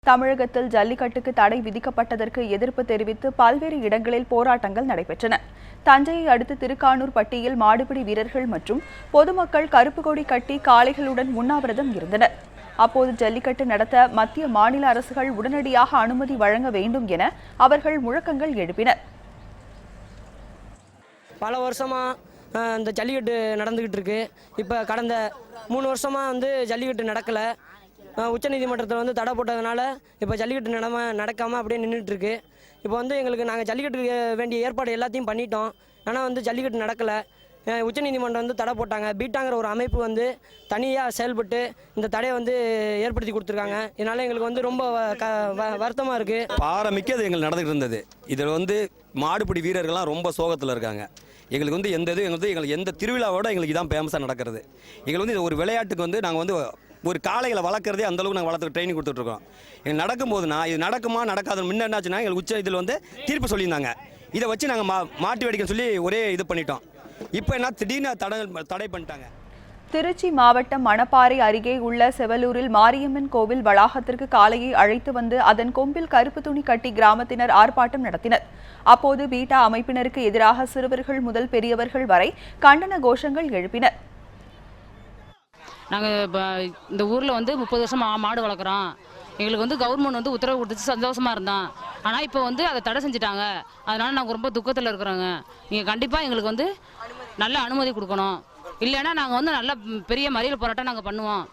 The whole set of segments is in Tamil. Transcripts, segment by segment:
தமிழகத்தில் ஜல்லிக்கட்டுக்கு தடை விதிக்கப்பட்டதற்கு எதிர்ப்பு தெரிவித்து பல்வேறு இடங்களில் போராட்டங்கள் நடைபெற்றன. தஞ்சையை அடுத்து திருக்கானூர்பட்டியில் மாடுபிடி வீரர்கள் மற்றும் பொதுமக்கள் கருப்பு கொடி கட்டி காளைகளுடன் உண்ணாவிரதம் இருந்தனர். அப்போது ஜல்லிக்கட்டு நடத்த மத்திய மாநில அரசுகள் உடனடியாக அனுமதி வழங்க வேண்டும் என அவர்கள் முழக்கங்கள் எழுப்பினர். பல வருஷமா இந்த ஜல்லிக்கட்டு நடந்துகிட்டு இருக்கு. இப்போ கடந்த 3 வருஷமா ஜல்லிக்கட்டு நடக்கலை. உச்சநீதிமன்றத்தில் தடை போட்டதுனால இப்போ ஜல்லிக்கட்டு நடக்காமல் அப்படியே நின்றுட்டு இருக்கு. இப்போ எங்களுக்கு நாங்கள் ஜல்லிக்கட்டு வேண்டிய ஏற்பாடு எல்லாத்தையும் பண்ணிட்டோம். ஆனால் ஜல்லிக்கட்டு நடக்கலை. உச்சநீதிமன்றம் தடை போட்டாங்க. பீட்டாங்கிற ஒரு அமைப்பு தனியாக செயல்பட்டு இந்த தடையை ஏற்படுத்தி கொடுத்துருக்காங்க. இதனால் எங்களுக்கு ரொம்ப வருத்தமாக இருக்குது. ஆரம்பிக்க எங்களுக்கு நடந்துகிட்டு இருந்தது. இதில் மாடுபிடி வீரர்கள்லாம் ரொம்ப சோகத்தில் இருக்காங்க. எங்களுக்கு எந்த இது எங்களுக்கு எந்த திருவிழாவோட எங்களுக்கு இதான் ஃபேமஸாக நடக்கிறது. எங்களுக்கு இது ஒரு விளையாட்டுக்கு நாங்கள் ஒரு காளைகளை வளர்க்குறதே அந்தளவுக்கு நாங்கள் வளர்த்து ட்ரைனிங் கொடுத்துட்ருக்கோம். எங்களுக்கு நடக்கும்போதுனா இது நடக்குமா நடக்காது முன்ன என்னாச்சுன்னா எங்களுக்கு உச்ச இதில் தீர்ப்பு சொல்லியிருந்தாங்க. இதை வச்சு நாங்கள் மாட்டி வெடிக்கன்னு சொல்லி ஒரே இது பண்ணிட்டோம். இப்போ என்ன திடீர்னு தடை பண்ணிட்டாங்க. திருச்சி மாவட்டம் மணப்பாறை அருகே உள்ள செவலூரில் மாரியம்மன் கோவில் வளாகத்திற்கு காளையை அழைத்து வந்து அதன் கொம்பில் கருப்பு துணி கட்டி கிராமத்தினர் ஆர்ப்பாட்டம் நடத்தினர். அப்போது பீட்டா அமைப்பினருக்கு எதிராக சிறுவர்கள் முதல் பெரியவர்கள் வரை கண்டன கோஷங்கள் எழுப்பினர். நாங்கள் இப்போ இந்த ஊரில் 30 வருஷம் மாடு வளர்க்குறோம். எங்களுக்கு கவர்மெண்ட் உத்தரவு கொடுத்துச்சு, சந்தோஷமாக இருந்தோம். ஆனால் இப்போ அதை தடை செஞ்சுட்டாங்க. அதனால் நாங்கள் ரொம்ப துக்கத்தில் இருக்கிறோங்க. நீங்கள் கண்டிப்பாக எங்களுக்கு நல்ல அனுமதி கொடுக்கணும். இல்லைன்னா நாங்கள் நல்ல பெரிய மறியல் போராட்டம் நாங்கள் பண்ணுவோம்.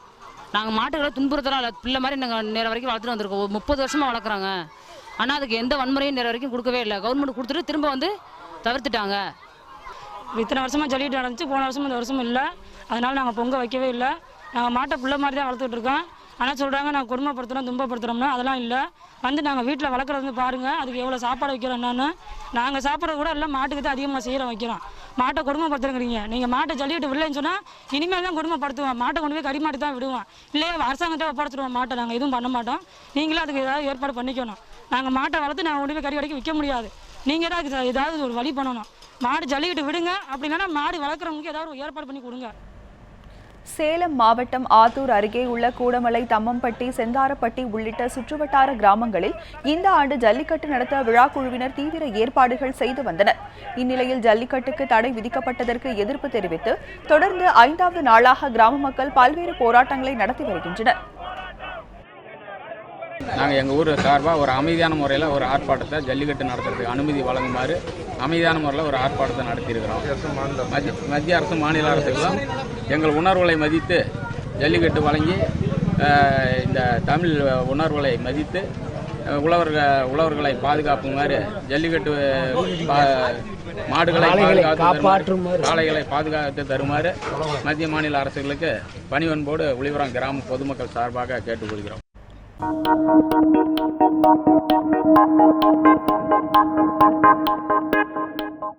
நாங்கள் மாட்டுகளை துன்புறுத்தலாம் இல்லை, பிள்ளை மாதிரி நாங்கள் நேரம் வரைக்கும் வளர்த்துட்டு வந்திருக்கோம். 30 வருஷமாக வளர்க்குறாங்க. ஆனால் அதுக்கு எந்த வன்முறையும் நேரம் வரைக்கும் கொடுக்கவே இல்லை. கவர்மெண்ட் கொடுத்துட்டு திரும்ப தவிர்த்துட்டாங்க. இத்தனை வருஷமாக ஜல்லிக்கட்டு நடந்துச்சு, போன வருஷம் இந்த வருஷமும் இல்லை. அதனால் நாங்கள் பொங்க வைக்கவே இல்லை. நாங்கள் மாட்டை பிள்ளை மாதிரி தான் வளர்த்துட்டு இருக்கோம். ஆனால் சொல்கிறாங்க நாங்கள் கொடுமைப்படுத்துகிறோம், துன்பப்படுத்துகிறோம்னா அதெல்லாம் இல்லை. நாங்கள் வீட்டில் வளர்க்குறது பாருங்கள், அதுக்கு எவ்வளோ சாப்பாடு வைக்கிறோம். என்னென்னு நாங்கள் சாப்பிட்றது கூட எல்லாம் மாட்டுக்கு தான் அதிகமாக செய்கிறோம், வைக்கிறோம். மாட்டை கொடுமைப்படுத்துறீங்க. நீங்கள் மாட்டை ஜல்லிக்கட்டு விடலைன்னு சொன்னால் இனிமேல் தான் கொடுமைப்படுத்துவோம். மாட்டை கொண்டு போய் கடிமாட்டு தான் விடுவோம். இல்லையே அரசாங்கத்தை ஒப்படைச்சிடுவோம். மாட்டை நாங்கள் எதுவும் பண்ண மாட்டோம். நீங்களும் அதுக்கு ஏதாவது ஏற்பாடு பண்ணிக்கணும். நாங்கள் மாட்டை வளர்த்து நாங்கள் கொண்டு போய் கறி கடைக்கு விற்க முடியாது. நீங்கள் தான் ஏதாவது ஒரு வழி பண்ணணும். மாடு ஜல்லிக்கட்டு விடுங்க. அப்படின்னா மாடு வளர்க்குறவங்களுக்கு ஏதாவது ஒரு ஏற்பாடு பண்ணி கொடுங்க. சேலம் மாவட்டம் ஆத்தூர் அருகே உள்ள கூடமலை, தம்மம்பட்டி, செந்தாரப்பட்டி உள்ளிட்ட சுற்றுவட்டார கிராமங்களில் இந்த ஆண்டு ஜல்லிக்கட்டு நடத்த விழா குழுவினர் தீவிர ஏற்பாடுகள் செய்து வந்தனர். இந்நிலையில் ஜல்லிக்கட்டுக்கு தடை விதிக்கப்பட்டதற்கு எதிர்ப்பு தெரிவித்து தொடர்ந்து 5வது நாளாக கிராம மக்கள் பல்வேறு போராட்டங்களை நடத்தி வருகின்றனர். நாங்கள் எங்கள் ஊர் சார்பாக ஒரு அமைதியான முறையில் ஒரு ஆர்ப்பாட்டத்தை ஜல்லிக்கட்டு நடத்துறதுக்கு அனுமதி வழங்குமாறு அமைதியான முறையில் ஒரு ஆர்ப்பாட்டத்தை நடத்தியிருக்கிறோம். மத்திய அரசு மாநில அரசுகளும் எங்கள் உணர்வுகளை மதித்து ஜல்லிக்கட்டு வழங்கி இந்த தமிழ் உணர்வுகளை மதித்து உழவர்களை பாதுகாப்புமாறு ஜல்லிக்கட்டு மாடுகளை காளைகளை பாதுகாத்து தருமாறு மத்திய மாநில அரசுகளுக்கு பணிவன்போடு உளிவரம் கிராம பொதுமக்கள் சார்பாக கேட்டுக்கொள்கிறோம்.